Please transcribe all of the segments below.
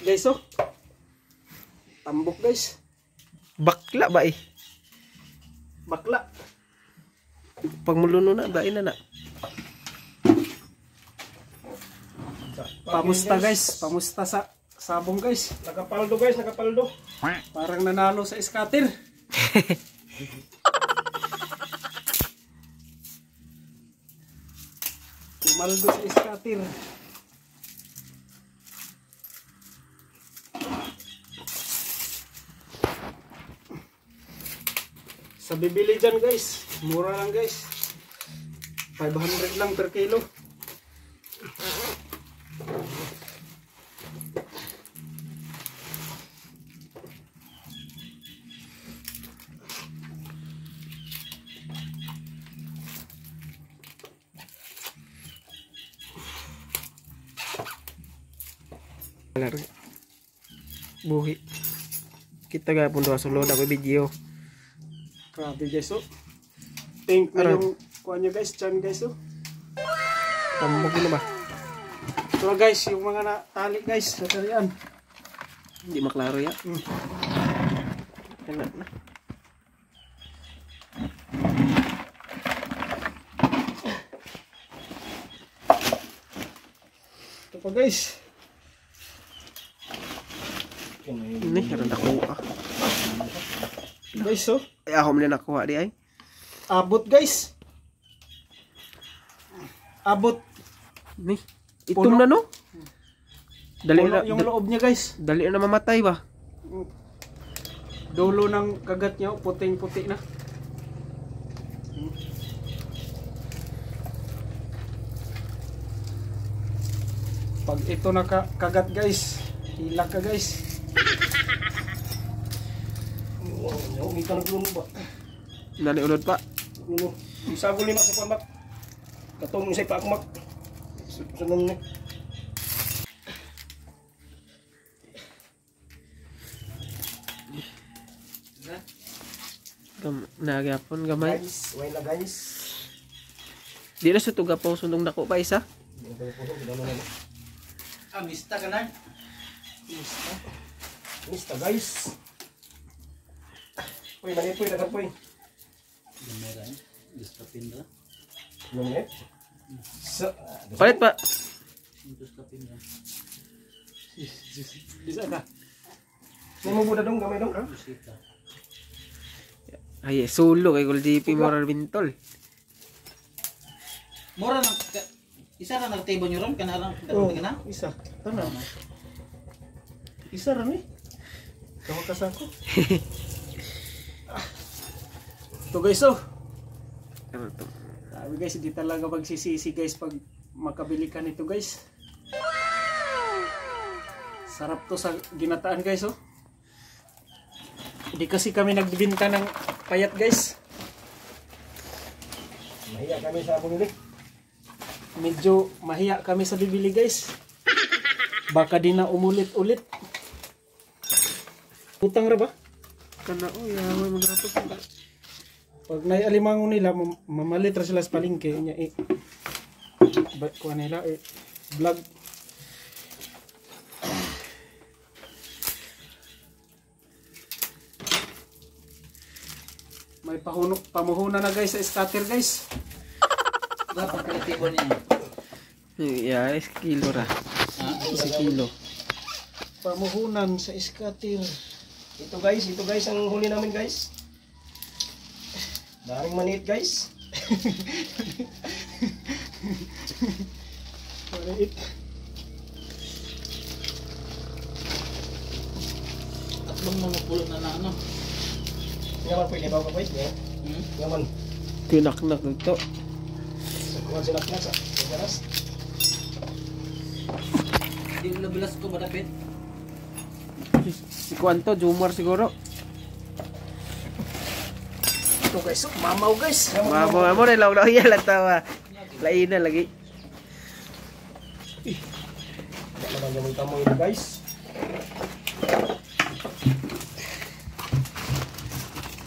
guys oh. Tambok guys. Bakla ba eh? Bakla. Pag muluno na, bain na na. Pamusta guys, pamusta sa sabong guys. Nakapaldo guys, nakapaldo. Parang nanalo sa scatter. Maldo sa scatter. Sa bibili dyan guys, mura lang guys. 500 lang per kilo. Buhi. Kita gapon doon sa load ako video. Grabe guys oh. Pink na yung kuha nyo guys, chan guys oh. Tambok na ba? So guys, yung mga natali guys, sa talian. Hindi maklaro ya. Enak na. Ito pa guys. Ini karena nakuha. Guys oh. Eh ako man nakuha di ay. Abot guys. Abot. Ni. Itom na no? Dali na yung loob niya guys. Dali na mamatay ba? Dulo ng kagat niya, puting-puti na. Pag ito kagat guys, hilak ka guys. Wow, hindi ka nagluno ba? Nani ulod pa. Luno. Isa ko lima sa pamak. Katong sa pakmak. Sunod ni. Nagyapon gamay. Guys, way na guys. Di na sa tuga po sundong dako pa isa. Mista ka na. Mista guys. Uy, mali po, dagan po eh. Lumeran, diskapin ba? Lumit? Palit pa. Diskapin ba? Bisa ka. May mo buda dong, gamay dong. Bisita. Ay, solo kay Gold DP moral bintol. Mura lang, isa na nagtable nyo ron, kanalang Oh, dapat na? isa. Tana. Isa rin eh. Kawakas ako. Ito guys oh. Sabi guys, hindi talaga magsisisi guys pag makabili ka nito guys. Sarap to sa ginataan guys oh. Hindi kasi kami nagbibinta ng payat guys. Mahiya kami sa bumili. Medyo mahiya kami sa bibili guys. Baka di na umulit-ulit. Utang ra ba? Kana yawa magapos. Pag naialimangon nila, mamalit ra sila sa palengke nya kuha nila vlog. May pamuhunan na guys sa scatter guys. Dapat kaya table niya. Yeah, is kilo ra. Isa kilo. Pamuhunan sa scatter. Ito guys ang huli namin guys. Daring maniit guys. Maniit. Tatlong mamupulot na ano. Yaman pwede ba guys? Yaman. Kinak-nak dito. Kuha sila sa garas. Hindi mo nabilas ko ba dapit? Si Kwanto, Jumar siguro. Ito guys, mamaw guys. Mamo na law yan lang tawa. Lain na lagi. Wala naman yung tamo yun guys.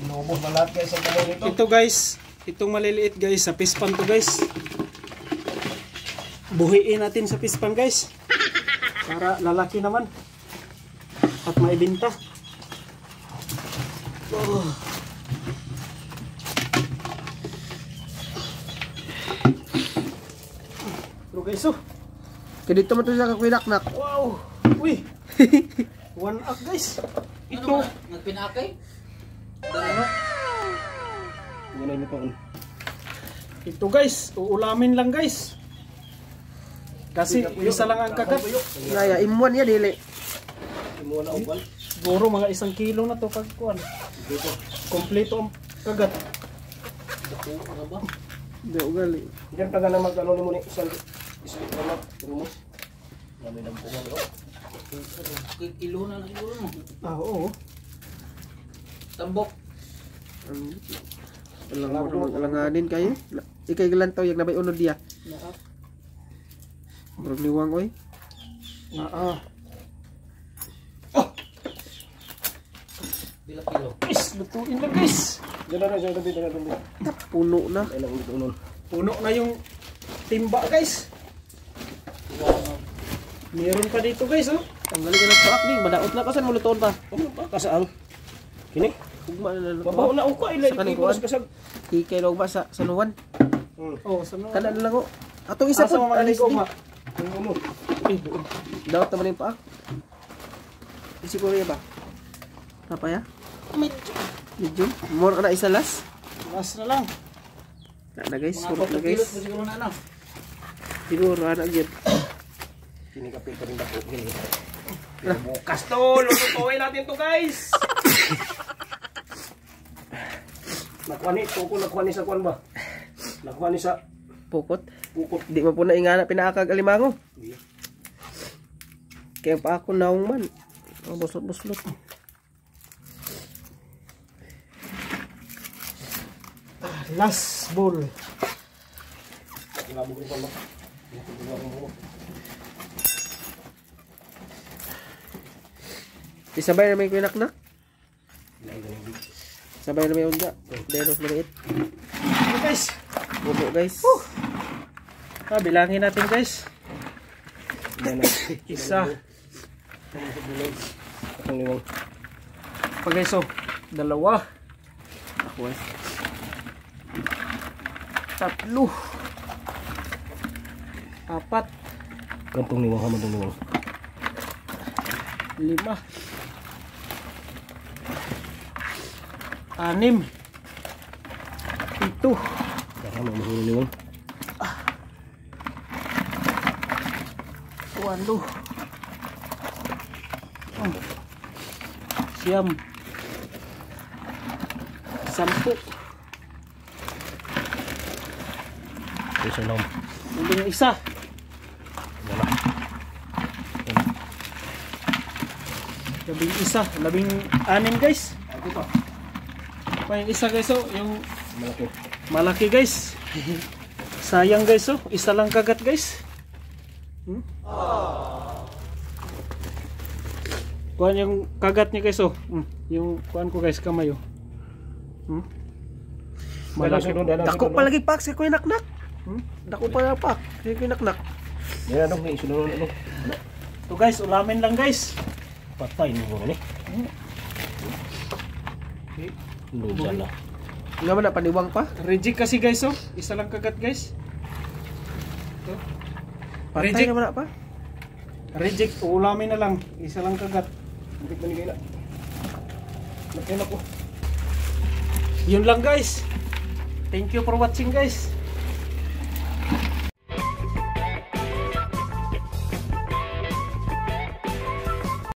Inubos na lahat guys ang tamo nito. Ito guys, itong maliliit guys, sa pispan to guys. Buhiin natin sa pispan guys. Para lalaki naman. at maibenta. Oh. Pero guys, oh. Kaya dito man ito sa kakwinaknak. Wow! Uy! One up guys! Ito. Ito! Nagpinakay? Ito guys, uulamin lang guys. Kasi isa lang ang kagat. Naya, imuan niya dili. Siguro mga 1 kilo na to pagkuhan. Kompleto ang kagat. Ano ba? Hindi, ugali. Diyan pa na mag-ano ni mo ni isang ano, rumos. Dami lang po mo. Kilo na siguro mo. Ah, oo. Tambok. Alang mo alanganin kayo. Ikay galantaw yung nabay unod dia. Murag liwang oy. Bila kilo. Guys, lutuin na guys. Diyan na dami. Puno na. Ay lang unon. Puno na yung timba guys. Meron pa dito guys, oh. Tanggalin ka ng paak ning, madaot na kasan mo lutoon pa. Ano pa kasaan? Kini. Ugma na Mabaho lutoon. na uka ila Sa kaning ibos kuwan? kasag. Ikay log ba sa sanuwan? Oh, saan Kana na lang ko. Atong isa Asa po, mo maligo alis ma? Ang uno. Daot naman yung paak. Isi ko ba? Apa ya? Medyo. More ka na isa las. Last na lang. Na guys, Mga surot na 4 kilos guys. pa siguro na ano. Siguro ana gyud. Kini kapil pa rin dako kini. Bukas to, lulutuin natin to guys. Nakuha ni Toko, nakuha ni sa kuan ba? Nakuha ni sa Pukot. pukot. Di man po na ingana pinaakag alimango. Di. Kaya pa ako naong man. Oh, buslot-buslot. Last bowl. Ngabog rin pa ba? Isabay na may pinaknak. Sabay na may unda. Denos maliit. Okay guys. Puno guys. Bilangin natin guys. Isa. Ang limang. Pa guys, oh. 2. Ako eh. 3. 4. Kantong limang hamad ng limang. 5. 6. 7. Kaya mo mahuli limang. 8. Siyam. 10. Isa lang. Yung isa. Labing isa. 16 guys. Ako pa. Pa yung isa guys, oh. Yung Malaki. malaki guys. Sayang guys, oh. Isa lang kagat guys. Kuhan yung kagat niya guys, oh. Yung kuhan ko guys, kamay, oh. Malaki. Dako pa lagi pak sa ko naknak. Dako pa na pak. Sa ko naknak. Yan ano, may isunod ano. Ito guys, ulamin lang guys. Patay mo ni. Lujan na. Nga man na paniwang pa. Reject kasi guys, oh. Isa lang kagat guys. Ito. Patay Reject. naman na pa. Reject, ulamin na lang. Isa lang kagat. Hindi pa nigay na. Nakita ko. Yun lang guys. Thank you for watching guys.